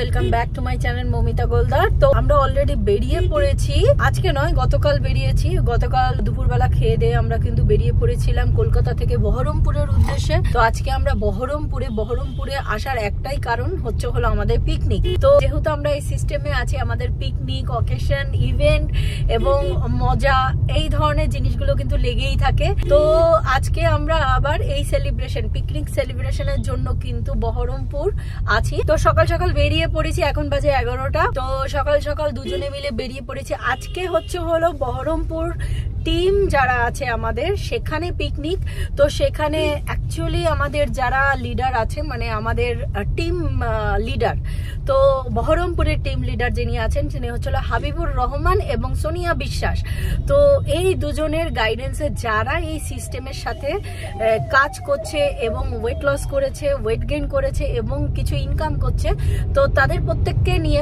Welcome back to my channel Mamita Goldar. তো আমরা already বেরিয়ে পড়েছি, আজকে নয় গতকাল বেরিয়েছি। গতকাল দুপুরবেলা খেয়ে দিয়ে আমরা কিন্তু বেরিয়ে পড়েছিলাম কলকাতা থেকে বহরমপুরের উদ্দেশ্যে। তো আজকে আমরা বহরমপুরে আসার একটাই কারণ হলো আমাদের পিকনিক। তো যেহেতু আমরা এই সিস্টেমে আছি, আমাদের পিকনিক, অকেশন, ইভেন্ট এবং মজা এই ধরনের জিনিসগুলো কিন্তু লেগেই থাকে। তো আজকে আমরা আবার এই পিকনিক সেলিব্রেশনের জন্য কিন্তু বহরমপুর আছি। তো সকাল সকাল বেরিয়ে পড়েছি, এখন বাজে 11টা। তো সকাল সকাল দুজনে মিলে বেরিয়ে পড়েছি। আজকে হলো বহরমপুর টিম যারা আছে আমাদের, সেখানে পিকনিক। তো সেখানে অ্যাকচুয়ালি আমাদের যারা লিডার আছে, মানে আমাদের টিম লিডার, তো বহরমপুরের টিম লিডার যিনি আছেন তিনি হচ্ছিল হাবিবুর রহমান এবং সোনিয়া বিশ্বাস। তো এই দুজনের গাইডেন্সে যারা এই সিস্টেমের সাথে কাজ করছে এবং ওয়েট লস করেছে, ওয়েট গেইন করেছে এবং কিছু ইনকাম করছে, তো তাদের প্রত্যেককে নিয়ে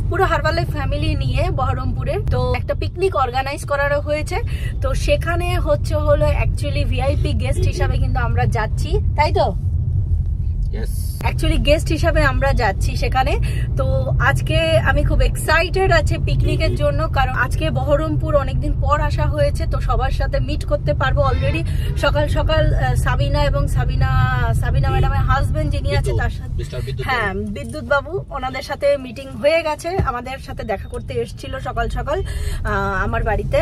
পুরো হারবালাইফ ফ্যামিলি নিয়ে বহরমপুরে তো একটা পিকনিক অর্গানাইজ করা হয়েছে। তো সেখানে হলো অ্যাকচুয়ালি ভিআইপি গেস্ট হিসাবে কিন্তু আমরা যাচ্ছি, তাই তো? অ্যাকচুয়ালি গেস্ট হিসাবে আমরা যাচ্ছি সেখানে। তো আজকে আমি খুব এক্সাইটেড আছি পিকনিকের জন্য, কারণ আজকে বহরমপুর অনেকদিন পর আসা হয়েছে। তো সবার সাথে মিট করতে পারবো। অলরেডি সকাল সকাল সাবিনা এবং সাবিনা ম্যাডামের হাজবেন্ড যিনি আছে তার সাথে, হ্যাঁ, বিদ্যুৎ বাবু, ওনাদের সাথে মিটিং হয়ে গেছে। আমাদের সাথে দেখা করতে এসেছিল সকাল সকাল আমার বাড়িতে,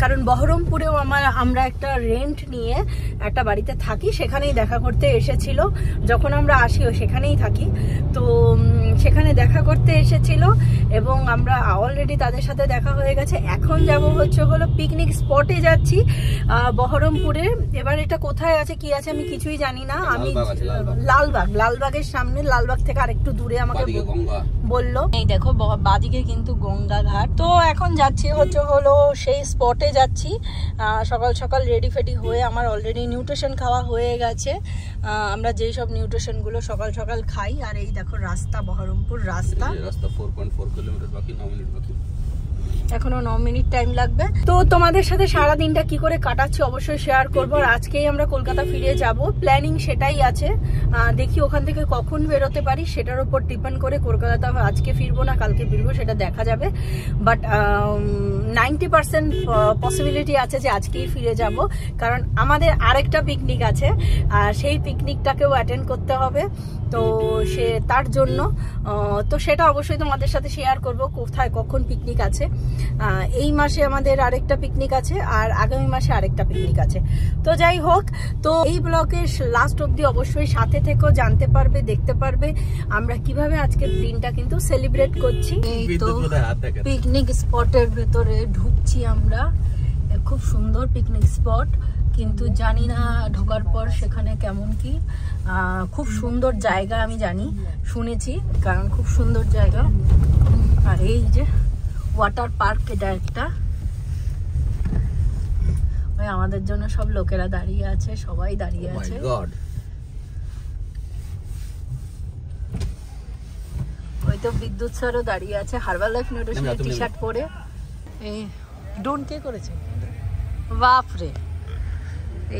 কারণ বহরমপুরেও আমরা একটা রেন্ট নিয়ে একটা বাড়িতে থাকি, সেখানেই দেখা করতে এসেছিল। যখন আমরা আসিও সেখানেই থাকি, তো সেখানে দেখা করতে এসেছিল এবং আমরা অলরেডি তাদের সাথে দেখা হয়ে গেছে। এখন যাবো হলো পিকনিক স্পটে যাচ্ছি বহরমপুরে। এবার এটা কোথায় আছে কি আছে আমি কিছুই জানি না। আমি লালবাগের সামনে, লালবাগ থেকে আরেকটু দূরে আমাকে বললো। এই দেখো বাদিকে কিন্তু গঙ্গা ঘাট। তো এখন যাচ্ছি হলো সেই স্পটে যাচ্ছি। সকাল সকাল রেডি ফেডি হয়ে আমার অলরেডি নিউট্রিশন খাওয়া হয়ে গেছে। আমরা যেই সব নিউট্রিশন গুলো সকাল সকাল খাই। আর এই দেখো রাস্তা, বহরমপুর রাস্তা 4.4 কিলোমিটার বাকি, 9 মিনিট বাকি, এখনো 9 মিনিট টাইম লাগবে। তো তোমাদের সাথে সারা দিনটা কি করে কাটাচ্ছি অবশ্যই শেয়ার করবো। আর আজকেই আমরা কলকাতা ফিরে যাব, প্ল্যানিং সেটাই আছে। দেখি ওখান থেকে কখন বেরোতে পারি, সেটার উপর ডিপেন্ড করে কলকাতা আজকে ফিরবো না কালকে ফিরবো সেটা দেখা যাবে। বাট 90% পসিবিলিটি আছে যে আজকেই ফিরে যাব, কারণ আমাদের আরেকটা পিকনিক আছে, সেই পিকনিকটাকেও অ্যাটেন্ড করতে হবে। তো তার জন্য তো সেটা অবশ্যই তোমাদের সাথে শেয়ার করব, কোথায় কখন পিকনিক আছে। এই মাসে আমাদের আরেকটা পিকনিক আছে আর আগামী মাসে আরেকটা পিকনিক আছে। তো যাই হোক, তো এই ব্লগের লাস্ট অবধি অবশ্যই সাথে থেকেও জানতে পারবে, দেখতে পারবে আমরা কিভাবে আজকের দিনটা কিন্তু সেলিব্রেট করছি। এই তো পিকনিক স্পটের ভেতরে ঢুকছি আমরা। খুব সুন্দর পিকনিক স্পট, কিন্তু জানি না ঢোকার পর সেখানে কেমন কি। খুব সুন্দর জায়গা, আমি জানি, শুনেছি, কারণ খুব সুন্দর জায়গা। আর এই যে ওয়াটার পার্ক, এটা একটা, ওই আমাদের জন্য সব লোকেরা দাঁড়িয়ে আছে, সবাই দাঁড়িয়ে আছে। ওই তো বিদ্যুৎ স্যারও দাঁড়িয়ে আছে হারবালাইফ নিউট্রিশনের টি শার্ট পরে। এই ডোন কে করেছে, বাপরে।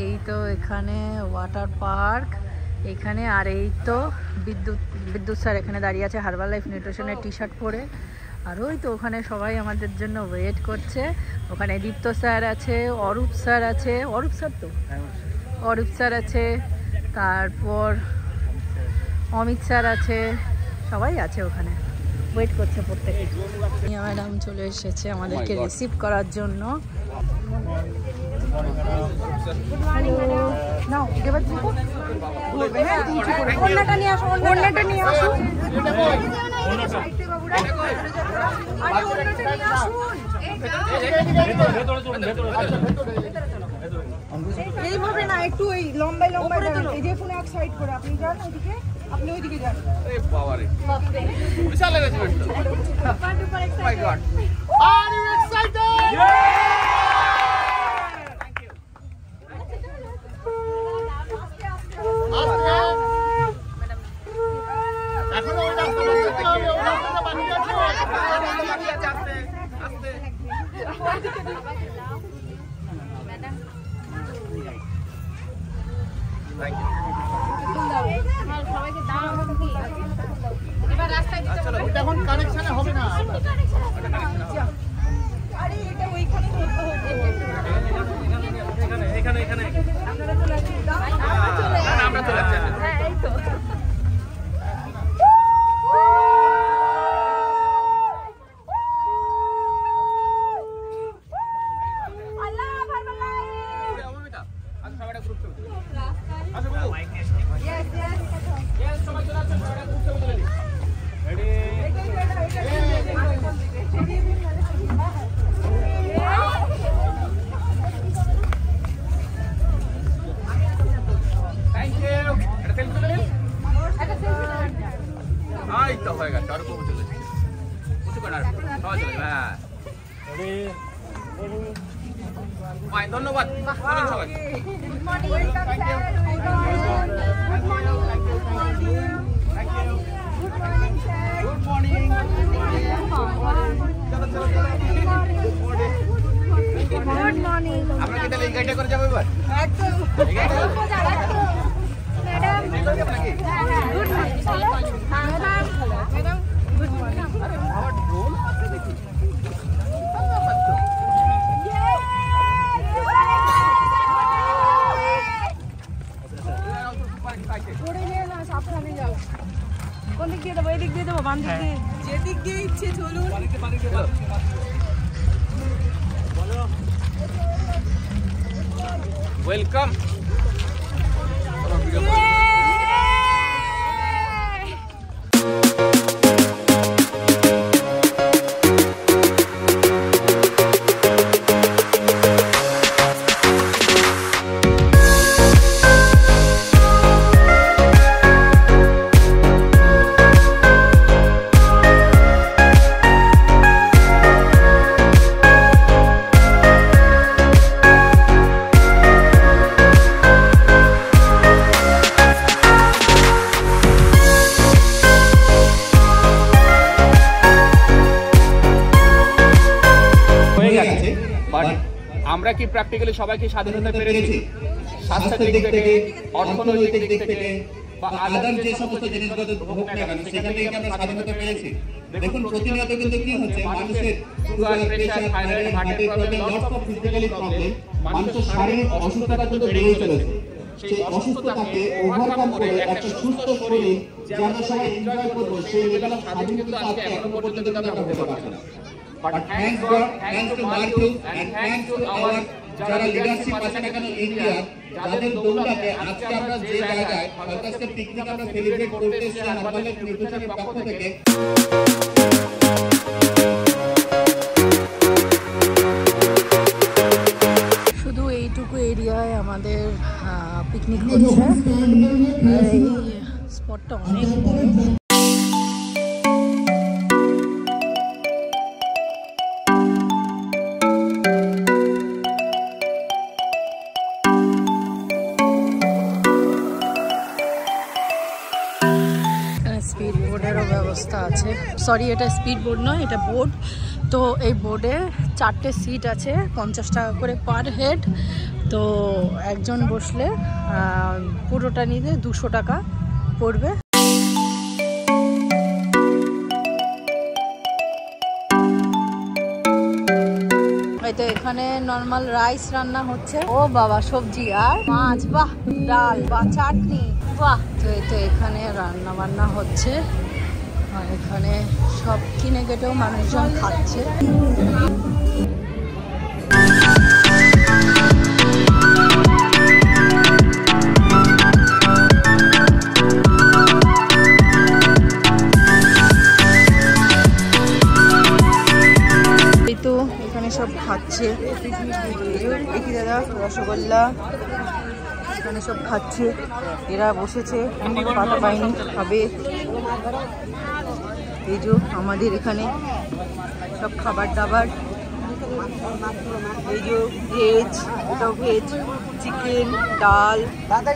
এই তো এখানে ওয়াটার পার্ক এখানে। আর এই তো বিদ্যুৎ স্যার এখানে দাঁড়িয়ে আছে হারবালাইফ নিউট্রিশনের টি শার্ট পরে। আর ওই তো ওখানে সবাই আমাদের জন্য ওয়েট করছে। ওখানে দীপ্ত স্যার আছে, অরূপ স্যার আছে, অরূপ স্যার আছে, তারপর অমিত স্যার আছে, সবাই আছে ওখানে, ওয়েট করছে প্রত্যেকে। ম্যাডাম চলে এসেছে আমাদেরকে রিসিভ করার জন্য। এইভাবে না, একটু এই লম্বাই এই যে ফোনে এক সাইড করে আপনি যান ওইদিকে, আপনি ওইদিকে যান। এই বাবারে বিশাল arrangement. My God, are you excited? এখন ওই রাস্তা বন্ধ হবে, ওই রাস্তা বাকি আছে, আস্তে আস্তে। Thank you. সবাইকে দাও। এবার রাস্তায় একটা হয়ে গেছে, আরো কমে চলে যাচ্ছে। কিছু করে আর সবাই চলে যাবে। হ্যাঁ মাই ধন্যবাদ সবাই। Good morning. আমরা কি তাহলে এই গাড়িটা করে যাবো এবার? একদম madam good morning. Madam good morning. কোন দিক দিয়ে দেবো? এই দিক দিয়ে দেবো? বাম দিক দিয়ে? যেদিক দিয়ে ইচ্ছে চলুন। ওয়েলকাম। আমরা কি প্র্যাকটিক্যালি সবাইকে স্বাধীনতা পেরেছি? স্বাস্থ্যের দিক থেকে, অর্থনৈতিক দিক থেকে বা আদার যে সমস্ত জিনিসগুলো হোক না কেন সেখান থেকে আমরা স্বাধীনতা পেরেছি। দেখুন প্রতিনিয়ত কিন্তু কি হচ্ছে, মানুষের সুগার, প্রেসার, থাইরয়েড, হার্টের problem, lots of physically problem, মানুষের শারীরিক অসুস্থতা কিন্তু বেড়েই চলেছে। সেই অসুস্থতাকে ওভারকাম করে একটা সুস্থ শরীর যে আমরা সবাই এনজয় করবো, সেই লেভেল অফ স্বাধীন কিন্তু আজকে এখনো পর্যন্ত কিন্তু আমরা হতে পারছি না। But thanks God, thanks to Marthu and thanks to our যারা লিডারশিপ আছে না কেন ইন্ডিয়া, যাদের দৌলতে আজকে আমরা যে জায়গায় আজকে পিকনিক আমরা সেলিব্রেট করতে এসেছি হারবালের নির্বাচনের পক্ষ থেকে। শুধু এইটুকু এরিয়ায় আমাদের পিকনিক হচ্ছে। এই স্পটটা অনেক বড়। স্পিড বোর্ডেরও ব্যবস্থা আছে। সরি, এটা স্পিড বোর্ড নয়, এটা বোর্ড। তো এই বোর্ডে 4টে সিট আছে, 50 টাকা করে পার হেড। তো একজন বসলে পুরোটা নিতে 200 টাকা পড়বে। হয়তো এখানে নর্মাল রাইস রান্না হচ্ছে। ও বাবা, সবজি আর মাছ, বাহ, ডাল বা চাটনি, বাহ। তো এই তো এখানে রান্না বান্না হচ্ছে আর এখানে সব কিনে কেটেও মানুষজন খাচ্ছে। তো এখানে সব খাচ্ছে, দেখি দাদা, রসগোল্লা এখানে সব খাচ্ছে। এরা বসেছে, পাতা পায়নি, খাবে। এই যে আমাদের এখানে সব খাবার দাবার, এই যে ভেজ, এটাও ভেজ, চিকেন, ডাল,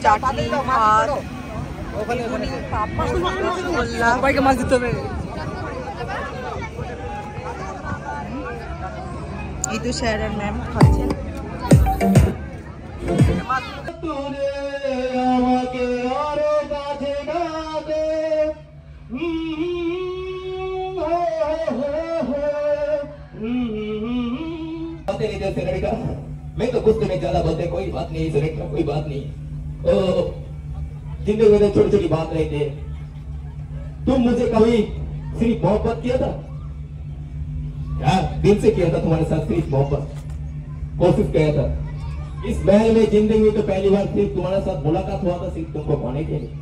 চাটনি, ভাত, রসগোল্লা, সবাইকে মাছ দিতে হবে। এই তো স্যার আর ম্যাম খাচ্ছেন। मैं तो कुछ नहीं ज्यादा बोलते, कोई बात नहीं, कोई बात नहीं। ओ जिंदगी में छोटी छोटी बात रहे थे। तुम मुझे कभी सिर्फ मोहब्बत किया था क्या? दिल से किया था तुम्हारे साथ सिर्फ मोहब्बत, कोशिश किया था। इस महल में जिंदगी में तो पहली बार सिर्फ तुम्हारे साथ मुलाकात हुआ था, सिर्फ तुमको पाने के लिए।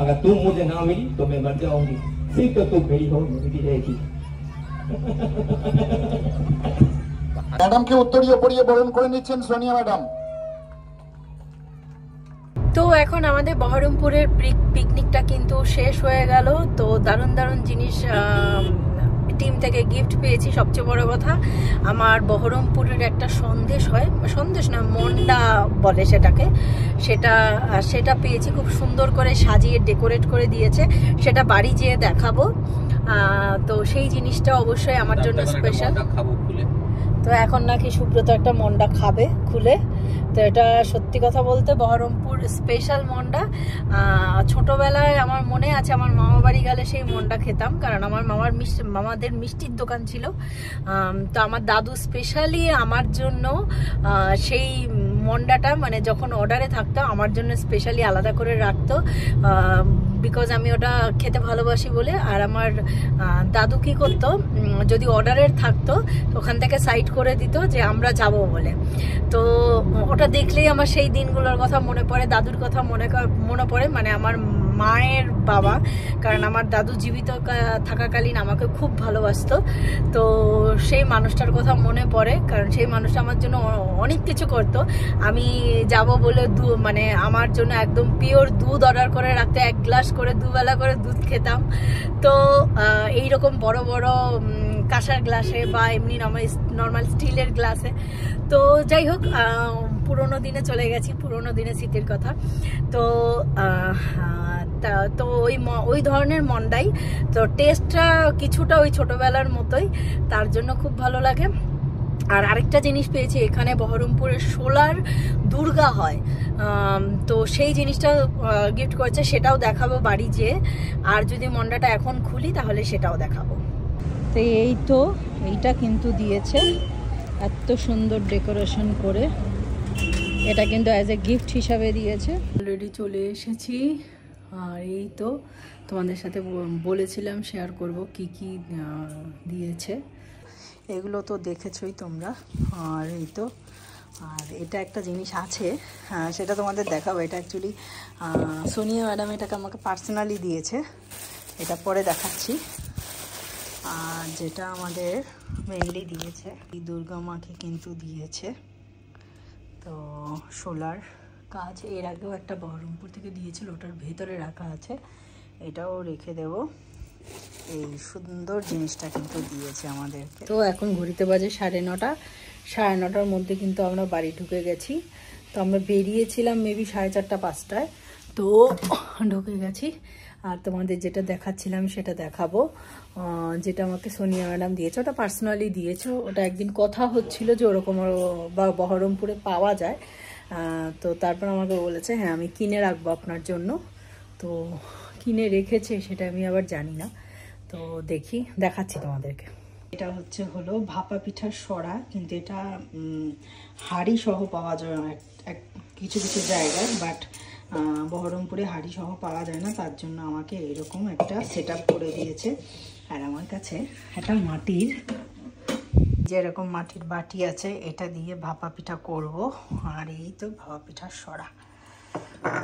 अगर तुम मुझे ना मिली तो मैं मर जाऊंगी, सिर्फ तो तुम मेरी हो, मेरी रहेगी। ম্যাডামকে উত্তরীয় পরিয়ে বরণ করে নিচ্ছেন সোনিয়া ম্যাডাম। তো এখন আমাদের বহরমপুরের পিকনিকটা কিন্তু শেষ হয়ে গেল। তো দারুণ দারুণ জিনিস টিম থেকে গিফট পেয়েছি। সবচেয়ে বড় কথা, আমার বহরমপুরের একটা সন্দেশ হয়, সন্দেশ না মন্ডা বলে সেটাকে, সেটা পেয়েছি। খুব সুন্দর করে সাজিয়ে ডেকোরেট করে দিয়েছে, সেটা বাড়ি যেয়ে দেখাবো। তো সেই জিনিসটা অবশ্যই আমার জন্য স্পেশাল। তো এখন নাকি সুব্রত একটা মন্ডা খাবে খুলে। তো এটা সত্যি কথা বলতে বহরমপুর স্পেশাল মন্ডা। ছোটবেলায় আমার মনে আছে আমার মামা বাড়ি গেলে সেই মন্ডা খেতাম, কারণ আমার মামাদের মিষ্টির দোকান ছিল। তো আমার দাদু স্পেশালি আমার জন্য সেই মন্ডাটা মানে যখন অর্ডারে থাকতো আমার জন্য স্পেশালি আলাদা করে রাখতো, বিকজ আমি ওটা খেতে ভালোবাসি বলে। আর আমার দাদু কি করতো, যদি অর্ডারের থাকতো ওখান থেকে সাইড করে দিত যে আমরা যাব বলে। তো ওটা দেখলেই আমার সেই দিনগুলোর কথা মনে পড়ে, দাদুর কথা মনে পড়ে, মানে আমার মায়ের বাবা। কারণ আমার দাদু জীবিত থাকাকালীন আমাকে খুব ভালোবাসতো। তো সেই মানুষটার কথা মনে পড়ে, কারণ সেই মানুষটা আমার জন্য অনেক কিছু করতো। আমি যাব বলে মানে আমার জন্য একদম পিওর দুধ অর্ডার করে রাখতে, 1 গ্লাস করে দুবেলা করে দুধ খেতাম। তো এইরকম বড় বড় কাঁসার গ্লাসে বা এমনি নর্মাল স্টিলের গ্লাসে। তো যাই হোক, পুরোনো দিনে চলে গেছি, পুরোনো দিনে স্মৃতির কথা। তো তো ওই ধরনের মন্ডাই। তো টেস্টটা কিছুটা ওই ছোটবেলার মতোই, তার জন্য খুব ভালো লাগে। আর আরেকটা জিনিস পেয়েছি, এখানে বহরমপুরের সোলার দুর্গা হয়, তো সেই জিনিসটা গিফট করেছে, সেটাও দেখাবো বাড়ি যেয়ে। আর যদি মন্ডাটা এখন খুলি তাহলে সেটাও দেখাবো। তো এইটা কিন্তু দিয়েছে এত সুন্দর ডেকোরেশন করে, এটা কিন্তু অ্যাজ এ গিফট হিসাবে দিয়েছে। অলরেডি চলে এসেছি। আর এই তো তোমাদের সাথে বলেছিলাম শেয়ার করব কি কি দিয়েছে, এগুলো তো দেখেছোই তোমরা। আর এই তো, আর এটা একটা জিনিস আছে, সেটা তোমাদের দেখাবো। এটা অ্যাকচুয়ালি সোনিয়া ম্যাডাম এটাকে আমাকে পার্সোনালি দিয়েছে, এটা পরে দেখাচ্ছি। আর যেটা আমাদের মেনলি দিয়েছে এই দুর্গা মাকে কিন্তু দিয়েছে। তো সোলার কাজ এর আগেও একটা বহরমপুর থেকে দিয়েছিল, ওটার ভেতরে রাখা আছে, এটাও রেখে দেব। এই সুন্দর জিনিসটা কিন্তু দিয়েছে আমাদেরকে। তো এখন ঘড়িতে বাজে 9:30, 9:30টার মধ্যে কিন্তু আমরা বাড়ি ঢুকে গেছি। তো আমরা বেরিয়েছিলাম মেবি 4:30-5টায়, তো ঢুকে গেছি। আর তোমাদের যেটা দেখাচ্ছিলাম সেটা দেখাবো, যেটা আমাকে সোনিয়া ম্যাডাম দিয়েছে, ওটা পার্সোনালি দিয়েছে। ওটা একদিন কথা হচ্ছিল যে ওরকম বহরমপুরে পাওয়া যায়, তো তারপর আমাকে বলেছে হ্যাঁ আমি কিনে রাখবো আপনার জন্য। তো কিনে রেখেছে সেটা আমি আবার জানি না, তো দেখাচ্ছি তোমাদেরকে। এটা হলো ভাপা পিঠার সরা, কিন্তু এটা হাঁড়ি সহ পাওয়া যায় কিছু কিছু জায়গায়, বাট বহরমপুরে হাঁড়ি সহ পাওয়া যায় না, তার জন্য আমাকে এরকম একটা সেট আপ করে দিয়েছে। আর আমার কাছে একটা মাটির যেরকম মাটির বাটি আছে, এটা দিয়ে ভাপা পিঠা করব। আর এই তো ভাপা পিঠার সরা।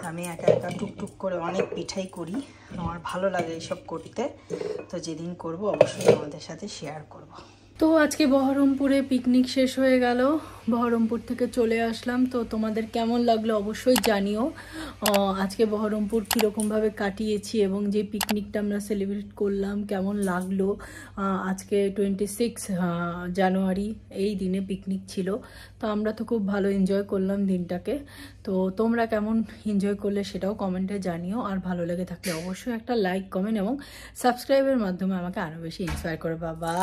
আমি একা একা টুকটুক করে অনেক পিঠাই করি, আমার ভালো লাগে এইসব করতে। তো যেদিন করব অবশ্যই আমাদের সাথে শেয়ার করব। তো আজকে বহরমপুরে পিকনিক শেষ হয়ে গেল, বহরমপুর থেকে চলে আসলাম। তো তোমাদের কেমন লাগলো অবশ্যই জানিও। আজকে বহরমপুর কীরকমভাবে কাটিয়েছি এবং যে পিকনিকটা আমরা সেলিব্রেট করলাম কেমন লাগলো। আজকে 26 জানুয়ারি এই দিনে পিকনিক ছিল, তো আমরা তো খুব ভালো এনজয় করলাম দিনটাকে। তো তোমরা কেমন এনজয় করলে সেটাও কমেন্টে জানিও। আর ভালো লেগে থাকলে অবশ্যই একটা লাইক, কমেন্ট এবং সাবস্ক্রাইবের মাধ্যমে আমাকে আরও বেশি ইন্সপায়ার করে। বাবা।